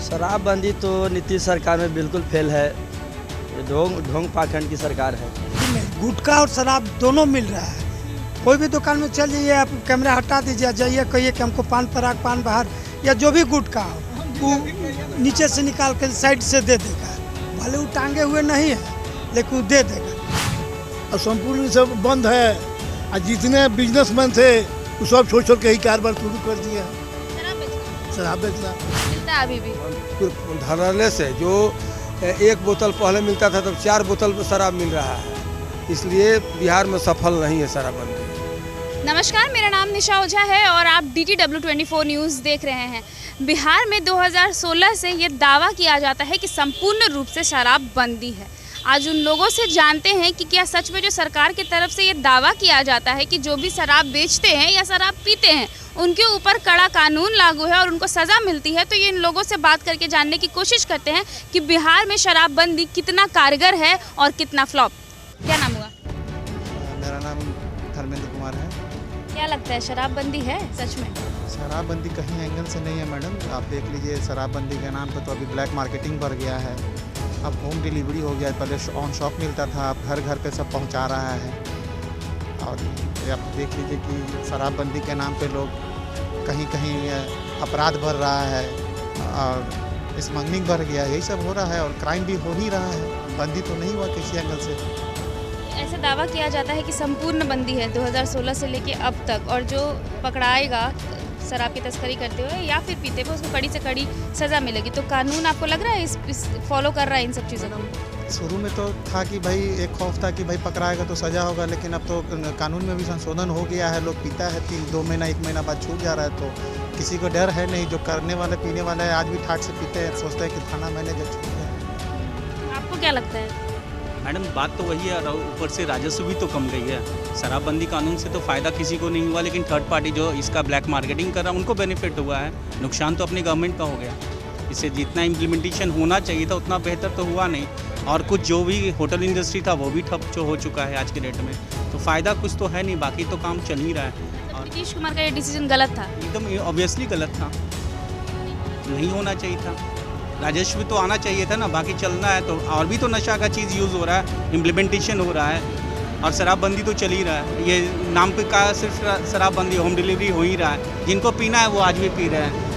शराबबंदी तो नीतीश सरकार में बिल्कुल फेल है। ये ढोंग पाखंड की सरकार है। गुटखा और शराब दोनों मिल रहा है। कोई भी दुकान में चल जाइए, आप कैमरा हटा दीजिए, जाइए कहिए कि हमको पान पराग, पान बाहर या जो भी गुटखा हो वो नीचे से निकाल के साइड से दे देगा। भले वो टांगे हुए नहीं है लेकिन वो दे देगा। और संपूर्ण सब बंद है और जितने बिजनेसमैन थे वो सब छोड़ के ही कारोबार शुरू कर दिया। शराब बेचना मिलता है अभी भी। धरने से जो एक बोतल पहले मिलता था तब 4 बोतल शराब मिल रहा है, इसलिए बिहार में सफल नहीं है शराबबंदी। नमस्कार, मेरा नाम निशा ओझा है और आप DTW 24 न्यूज़ देख रहे हैं। बिहार में 2016 से ये दावा किया जाता है कि संपूर्ण रूप से शराबबंदी है। आज उन लोगों से जानते हैं कि क्या सच में जो सरकार की तरफ से ये दावा किया जाता है कि जो भी शराब बेचते हैं या शराब पीते हैं उनके ऊपर कड़ा कानून लागू है और उनको सज़ा मिलती है। तो ये इन लोगों से बात करके जानने की कोशिश करते हैं कि बिहार में शराबबंदी कितना कारगर है और कितना फ्लॉप। क्या नाम हुआ? मेरा नाम धर्मेंद्र कुमार है। क्या लगता है शराबबंदी है सच में? शराबबंदी कहीं एंगल से नहीं है मैडम। आप देख लीजिए, शराबबंदी के नाम पे तो अभी ब्लैक मार्केटिंग बढ़ गया है। अब होम डिलीवरी हो गया है। पहले ऑन शॉप मिलता था, अब घर घर पे सब पहुंचा रहा है। और आप देख लीजिए कि शराबबंदी के नाम पे लोग कहीं कहीं अपराध बढ़ रहा है और स्मगलिंग बढ़ गया है। यही सब हो रहा है और क्राइम भी हो ही रहा है। बंदी तो नहीं हुआ किसी एंगल से। ऐसा दावा किया जाता है कि संपूर्ण बंदी है 2016 से लेके अब तक, और जो पकड़ाएगा शराब की तस्करी करते हुए या फिर पीते हुए उसको कड़ी से कड़ी सज़ा मिलेगी। तो कानून आपको लग रहा है इस फॉलो कर रहा है इन सब चीज़ों को? शुरू में तो था कि भाई एक खौफ था कि भाई पकड़ाएगा तो सज़ा होगा, लेकिन अब तो कानून में भी संशोधन हो गया है। लोग पीता है 2 महीना 1 महीना बाद छूट जा रहा है, तो किसी को डर है नहीं। जो करने वाले पीने वाले है आज भी ठाट से पीते हैं, सोचते हैं कि थाना मैंने जब छूट गया। आपको क्या लगता है? मैडम बात तो वही है, ऊपर से राजस्व भी तो कम गई है। शराबबंदी कानून से तो फ़ायदा किसी को नहीं हुआ, लेकिन थर्ड पार्टी जो इसका ब्लैक मार्केटिंग कर रहा है उनको बेनिफिट हुआ है। नुकसान तो अपनी गवर्नमेंट का हो गया। इससे जितना इम्प्लीमेंटेशन होना चाहिए था उतना बेहतर तो हुआ नहीं। और कुछ जो भी होटल इंडस्ट्री था वो भी ठप जो हो चुका है आज के डेट में। तो फ़ायदा कुछ तो है नहीं, बाकी तो काम चल ही रहा है। और नीतीश कुमार का ये डिसीजन गलत था? एकदम ऑब्वियसली गलत था, नहीं होना चाहिए था। राजस्व तो आना चाहिए था ना, बाकी चलना है तो। और भी तो नशा का चीज़ यूज़ हो रहा है, इम्प्लीमेंटेशन हो रहा है और शराबबंदी तो चल ही रहा है। ये नाम पे का सिर्फ शराबबंदी, होम डिलीवरी हो ही रहा है। जिनको पीना है वो आज भी पी रहे हैं,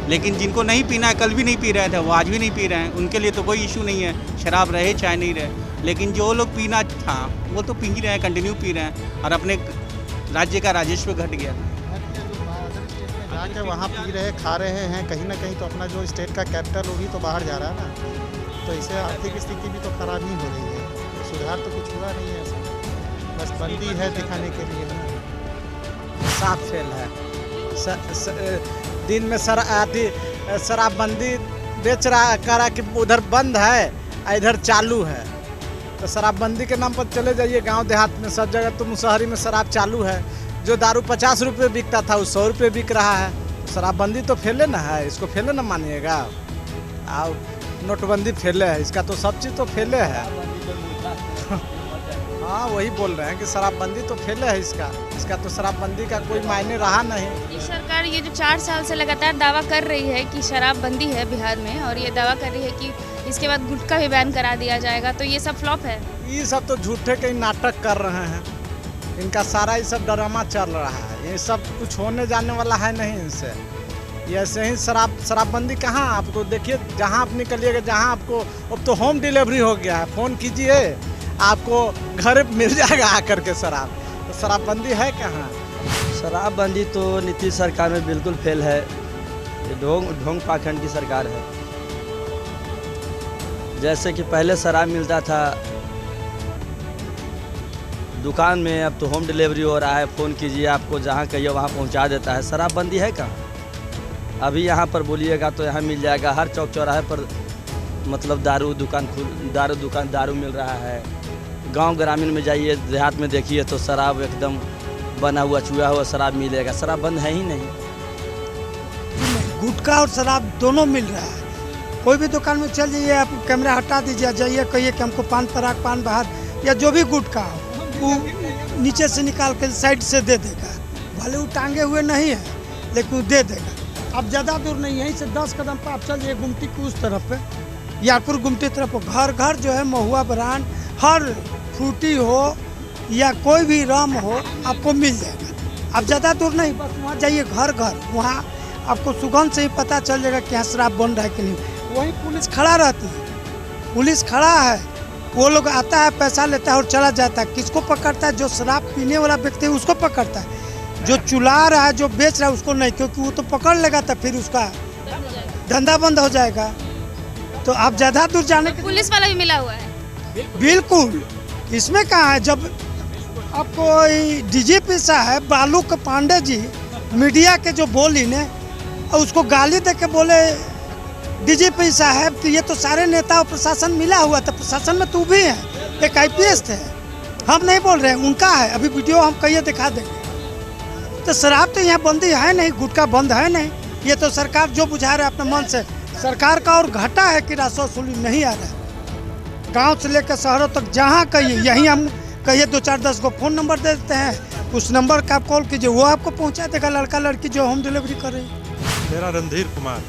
लेकिन जिनको नहीं पीना है, कल भी नहीं पी रहे थे, वो आज भी नहीं पी रहे हैं। उनके लिए तो कोई इशू नहीं है, शराब रहे चाहे नहीं रहे। लेकिन जो लोग पीना था वो तो पी ही रहे हैं, कंटिन्यू पी रहे हैं और अपने राज्य का राजस्व घट गया। जाके वहाँ पी रहे खा रहे हैं, कहीं ना कहीं तो अपना जो स्टेट का कैपिटल वो भी तो बाहर जा रहा है ना। तो इससे आर्थिक स्थिति भी तो खराब ही हो रही है। तो सुधार तो कुछ हुआ नहीं है ऐसा, बस बंदी है दिखाने के लिए ना। साफ फेल है। दिन में शराबबंदी बेच रहा करा कि उधर बंद है, इधर चालू है। तो शराबबंदी के नाम पर चले जाइए गांव देहात में, सब जगह तो मुसहरी में शराब चालू है। जो दारू 50 रुपये बिकता था वो 100 रुपये बिक रहा है। शराबबंदी तो फेले ना है, इसको फेले ना मानिएगा। और नोटबंदी फेले है, इसका तो सब चीज़ तो फेले है। हाँ वही बोल रहे हैं कि शराबबंदी तो फेले है इसका तो शराबबंदी का कोई मायने रहा नहीं। ये सरकार ये जो 4 साल से लगातार दावा कर रही है कि शराबबंदी है बिहार में, और ये दावा कर रही है कि इसके बाद गुटखा भी बैन करा दिया जाएगा, तो ये सब फ्लॉप है। ये सब तो झूठे के नाटक कर रहे हैं। इनका सारा ये सब ड्रामा चल रहा है। ये सब कुछ होने जाने वाला है नहीं इनसे। ये ऐसे ही शराबबंदी कहाँ, आपको देखिए जहाँ आप निकलिएगा, जहाँ आपको अब तो होम डिलीवरी हो गया है। फ़ोन कीजिए आपको घर मिल जाएगा आकर के शराब। तो शराबबंदी है कहाँ? शराबबंदी तो नीतीश सरकार में बिल्कुल फेल है। ये ढोंग पाखंड की सरकार है। जैसे कि पहले शराब मिलता था दुकान में, अब तो होम डिलीवरी हो रहा है। फ़ोन कीजिए, आपको जहाँ कहिए वहाँ पहुँचा देता है। शराबबंदी है कहाँ? अभी यहाँ पर बोलिएगा तो यहाँ मिल जाएगा। हर चौक चौराहे पर मतलब दारू मिल रहा है। गांव ग्रामीण में जाइए, देहात में देखिए तो शराब एकदम बना हुआ चूहा हुआ शराब मिलेगा। शराब बंद है ही नहीं। गुटखा और शराब दोनों मिल रहा है। कोई भी दुकान में चल जाइए, आप कैमरा हटा दीजिए, जाइए कहिए कि हमको पान पराग, पान बाहर या जो भी गुटखा हो वो नीचे से निकाल के साइड से दे देगा। भले वो टांगे हुए नहीं है लेकिन वो दे देगा। अब ज़्यादा दूर नहीं है, इससे 10 कदम पर आप चल जाइए गुमटी की उस तरफ पे, यारपुर गुमटी तरफ, घर घर जो है महुआ ब्रांड, हर फ्रूटी हो या कोई भी रम हो आपको मिल जाएगा। अब ज़्यादा दूर नहीं, बस वहाँ जाइए घर घर, वहाँ आपको सुगंध से ही पता चल जाएगा कि यहाँ शराब बन रहा है कि नहीं। वहीं पुलिस खड़ा रहती है, पुलिस खड़ा है, वो लोग आता है, पैसा लेता है और चला जाता है। किसको पकड़ता है? जो शराब पीने वाला व्यक्ति है उसको पकड़ता है, जो चुला रहा है, जो बेच रहा है उसको नहीं, क्योंकि वो तो पकड़ लेगा तो फिर उसका धंधा बंद हो जाएगा। तो आप ज़्यादा दूर जाने के पुलिस वाला भी मिला हुआ है। बिल्कुल, इसमें कहाँ है? जब आपको डीजीपी साहब बालूक पांडे जी मीडिया के जो बोली ने उसको गाली दे के बोले डीजीपी साहब कि ये तो सारे नेता और प्रशासन मिला हुआ था, प्रशासन में तू भी है, एक IPS थे, हम नहीं बोल रहे हैं, उनका है। अभी वीडियो हम कहिए दिखा देंगे। तो शराब तो यहाँ बंदी है नहीं, गुटखा बंद है नहीं, ये तो सरकार जो बुझा रहा है अपने मन से। सरकार का और घाटा है कि राजस्व वसूली नहीं आ रहा है। गांव से लेकर शहरों तक जहां कहिए, यहीं हम कहिए 2-4-10 को फ़ोन नंबर दे देते हैं, उस नंबर का आप कॉल कीजिए, वो आपको पहुंचा देगा, लड़का लड़की जो होम डिलीवरी कर रही है। मेरा रणधीर कुमार।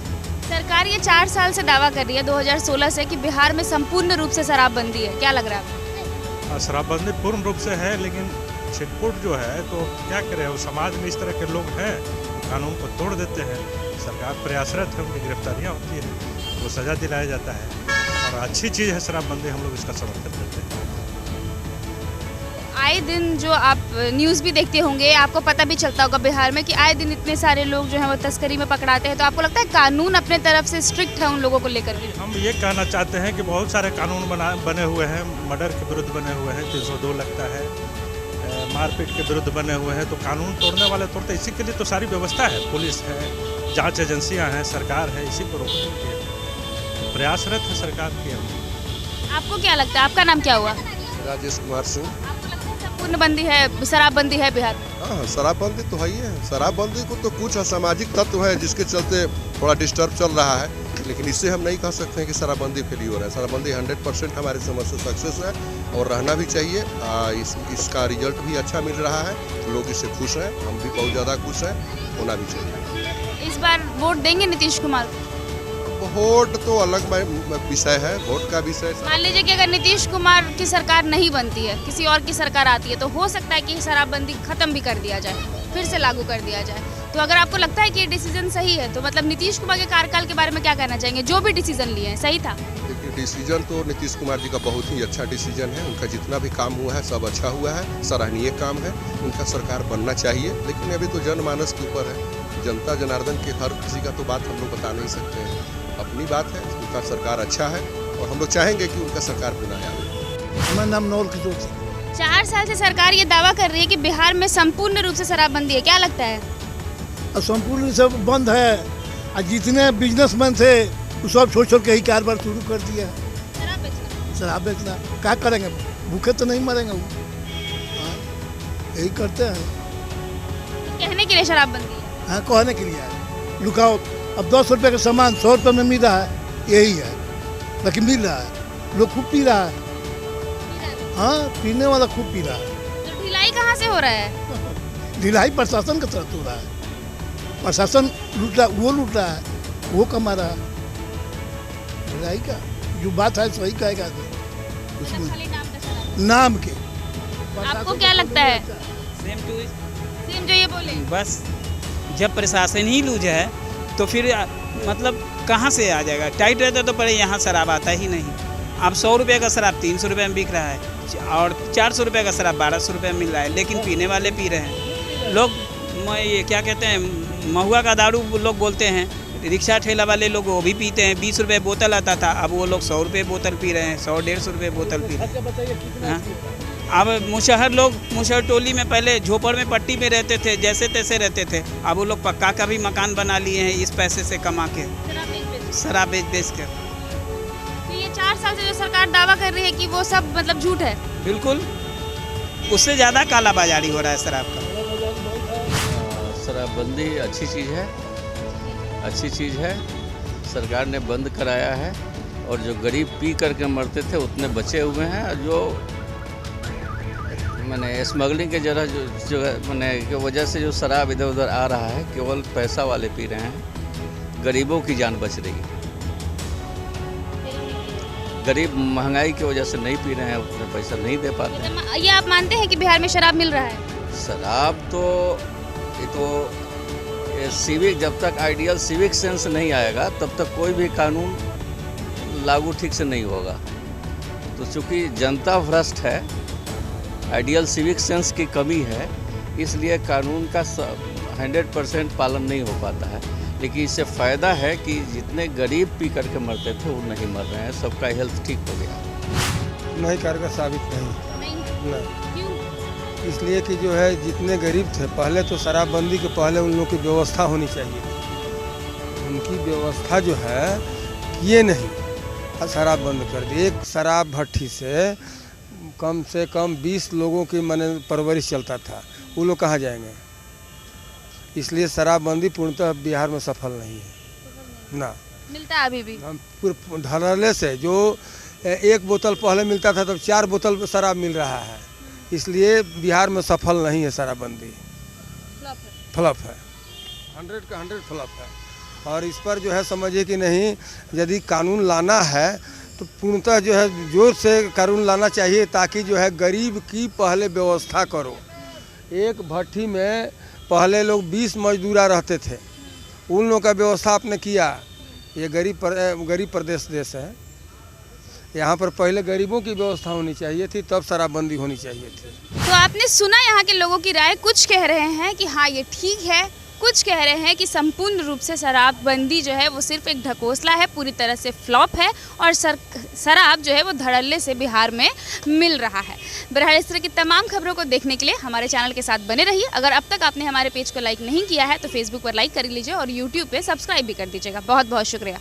सरकार ये 4 साल से दावा कर रही है 2016 से कि बिहार में संपूर्ण रूप से शराबबंदी है, क्या लग रहा है आपको? शराबबंदी पूर्ण रूप से है, लेकिन छिटपुट जो है तो क्या करें, वो समाज में इस तरह के लोग हैं, कानून को तोड़ देते हैं। सरकार प्रयासरत है, उनकी गिरफ्तारियाँ होती हैं, वो सज़ा दिलाया जाता है और अच्छी चीज़ है शराबबंदी, हम लोग इसका समर्थन करते हैं। आए दिन जो आप न्यूज़ भी देखते होंगे, आपको पता भी चलता होगा बिहार में कि आए दिन इतने सारे लोग जो हैं वो तस्करी में पकड़ाते हैं, तो आपको लगता है कानून अपने तरफ से स्ट्रिक्ट है उन लोगों को लेकर के? हम ये कहना चाहते हैं कि बहुत सारे कानून बने हुए हैं, मर्डर के विरुद्ध बने हुए हैं, 302 लगता है, मारपीट के विरुद्ध बने हुए हैं, तो कानून तोड़ने वाले तोड़ते, इसी के लिए तो सारी व्यवस्था है, पुलिस है, जांच एजेंसियां हैं, सरकार है, इसी को रोकने के लिए प्रयासरत है सरकार की। आपको क्या लगता है, आपका नाम क्या हुआ? राजेश कुमार सिंह। आपको लगता है संपूर्ण बंदी है, शराबबंदी है बिहार में? हाँ, शराबबंदी तो है ही है। शराबबंदी को तो कुछ असामाजिक तत्व है जिसके चलते थोड़ा डिस्टर्ब चल रहा है, लेकिन इससे हम नहीं कह सकते हैं कि शराबबंदी फेलियर है। शराबबंदी 100% हमारे समझ से सक्सेस है और रहना भी चाहिए। इसका रिजल्ट भी अच्छा मिल रहा है, लोग इससे खुश हैं, हम भी बहुत ज़्यादा खुश हैं, होना भी चाहिए। इस बार वोट देंगे नीतीश कुमार? वोट तो अलग विषय है, वोट का विषय। मान लीजिए कि अगर नीतीश कुमार की सरकार नहीं बनती है, किसी और की सरकार आती है, तो हो सकता है कि शराबबंदी खत्म भी कर दिया जाए, फिर से लागू कर दिया जाए। तो अगर आपको लगता है कि ये डिसीजन सही है, तो मतलब नीतीश कुमार के कार्यकाल के बारे में क्या कहना चाहेंगे? जो भी डिसीजन लिए हैं सही था? देखिए, डिसीजन तो नीतीश कुमार जी का बहुत ही अच्छा डिसीजन है। उनका जितना भी काम हुआ है सब अच्छा हुआ है, सराहनीय काम है। उनका सरकार बनना चाहिए, लेकिन अभी तो जनमानस के ऊपर है। जनता जनार्दन के हर किसी का तो बात हम लोग बता नहीं सकते हैं, अपनी बात है। उनका सरकार अच्छा है और हम लोग चाहेंगे कि उनका सरकार पुनः आए। मेरा नाम नौल किशोर सिंह। 4 साल से सरकार ये दावा कर रही है कि बिहार में संपूर्ण रूप से शराबबंदी है, क्या लगता है? संपूर्ण सब बंद है और जितने बिजनेसमैन थे वो सब छोड़ के ही कारोबार शुरू कर दिया। शराब बेचना क्या करेंगे, भूखे तो नहीं मरेंगे वो, यही करते हैं। कहने के लिए शराबबंदी है? हाँ, कहने के लिए है। लुकाओ, अब 10 रुपये का सामान 100 रुपये में मिल रहा है, यही है, लेकिन मिल रहा है, लोग खूब पी रहा है। हाँ, पीने वाला खूब पी रहा है। तो ढिलाई कहाँ से हो रहा है? ढिलाई प्रशासन की तरफ हो रहा है। प्रशासन लूट रहा, वो लूट रहा है, वो कमा रहा है। ढिलाई का जो बात है सही कहेगा उसमें नाम के। आपको क्या लगता है? सेम जो ये बोले बस जब प्रशासन ही लूज है तो फिर मतलब कहाँ से आ जाएगा? टाइट रहता तो पहले यहाँ शराब आता ही नहीं। अब 100 रुपये का शराब 300 रुपये में बिक रहा है और 400 रुपये का शराब 1200 रुपये में मिल रहा है, लेकिन पीने वाले पी रहे हैं। लोग ये क्या कहते हैं, महुआ का दारू लोग बोलते हैं। रिक्शा ठेला वाले लोग वो भी पीते हैं। 20 रुपये बोतल आता था, अब वो लोग 100 रुपये बोतल पी रहे हैं, 100-150 रुपये बोतल पी रहे हैं। अब मुशहर लोग, मुशहर टोली में पहले झोपड़ में पट्टी में रहते थे, जैसे तैसे रहते थे, अब वो लोग पक्का का भी मकान बना लिए हैं इस पैसे से कमा के, शराब बेच कर। तो ये 4 साल से जो सरकार दावा कर रही है कि वो सब मतलब झूठ है? बिल्कुल, उससे ज़्यादा कालाबाजारी हो रहा है शराब का। शराबबंदी अच्छी चीज़ है, अच्छी चीज़ है। सरकार ने बंद कराया है और जो गरीब पी करके मरते थे उतने बचे हुए हैं। और जो मैंने स्मगलिंग के जो मैंने की वजह से जो शराब इधर उधर आ रहा है, केवल पैसा वाले पी रहे हैं। गरीबों की जान बच रही है। गरीब महंगाई की वजह से नहीं पी रहे हैं, उतने पैसा नहीं दे पाते हैं। ये आप मानते हैं कि बिहार में शराब मिल रहा है? शराब तो ये सिविक, जब तक आइडियल सिविक सेंस नहीं आएगा तब तक कोई भी कानून लागू ठीक से नहीं होगा। तो चूँकि जनता भ्रष्ट है, आइडियल सिविक सेंस की कमी है, इसलिए कानून का 100% पालन नहीं हो पाता है। लेकिन इससे फ़ायदा है कि जितने गरीब पी करके मरते थे वो नहीं मर रहे हैं, सबका हेल्थ ठीक हो गया। नहीं कारगर साबित नहीं। क्यों? इसलिए कि जो है जितने गरीब थे पहले, तो शराबबंदी के पहले उन लोगों की व्यवस्था होनी चाहिए। उनकी व्यवस्था जो है किए नहीं, शराब बंद कर दी। एक शराब भट्टी से कम 20 लोगों की माने परवरिश चलता था, वो लोग कहाँ जाएंगे? इसलिए शराबबंदी पूर्णतः बिहार में सफल नहीं है ना। मिलता है अभी भी? हम पूरे धड़ल्ले से जो 1 बोतल पहले मिलता था तब 4 बोतल शराब मिल रहा है, इसलिए बिहार में सफल नहीं है शराबबंदी। फ्लॉप है, 100 का 100 फ्लॉप है। और इस पर जो है समझिए कि नहीं, यदि कानून लाना है तो पूर्णतः जो है जोर से कानून लाना चाहिए, ताकि जो है गरीब की पहले व्यवस्था करो। एक भट्टी में पहले लोग 20 मजदूरा रहते थे, उन लोगों का व्यवस्था आपने किया। ये गरीब प्रदेश देश है, यहाँ पर पहले गरीबों की व्यवस्था होनी चाहिए थी, तब शराबबंदी होनी चाहिए थी। तो आपने सुना यहाँ के लोगों की राय। कुछ कह रहे हैं कि हाँ ये ठीक है, कुछ कह रहे हैं कि संपूर्ण रूप से शराबबंदी जो है वो सिर्फ एक ढकोसला है, पूरी तरह से फ्लॉप है और शराब जो है वो धड़ल्ले से बिहार में मिल रहा है। बहरहाल इस तरह की तमाम खबरों को देखने के लिए हमारे चैनल के साथ बने रहिए। अगर अब तक आपने हमारे पेज को लाइक नहीं किया है तो फेसबुक पर लाइक कर लीजिए और यूट्यूब पे सब्सक्राइब भी कर दीजिएगा। बहुत बहुत शुक्रिया।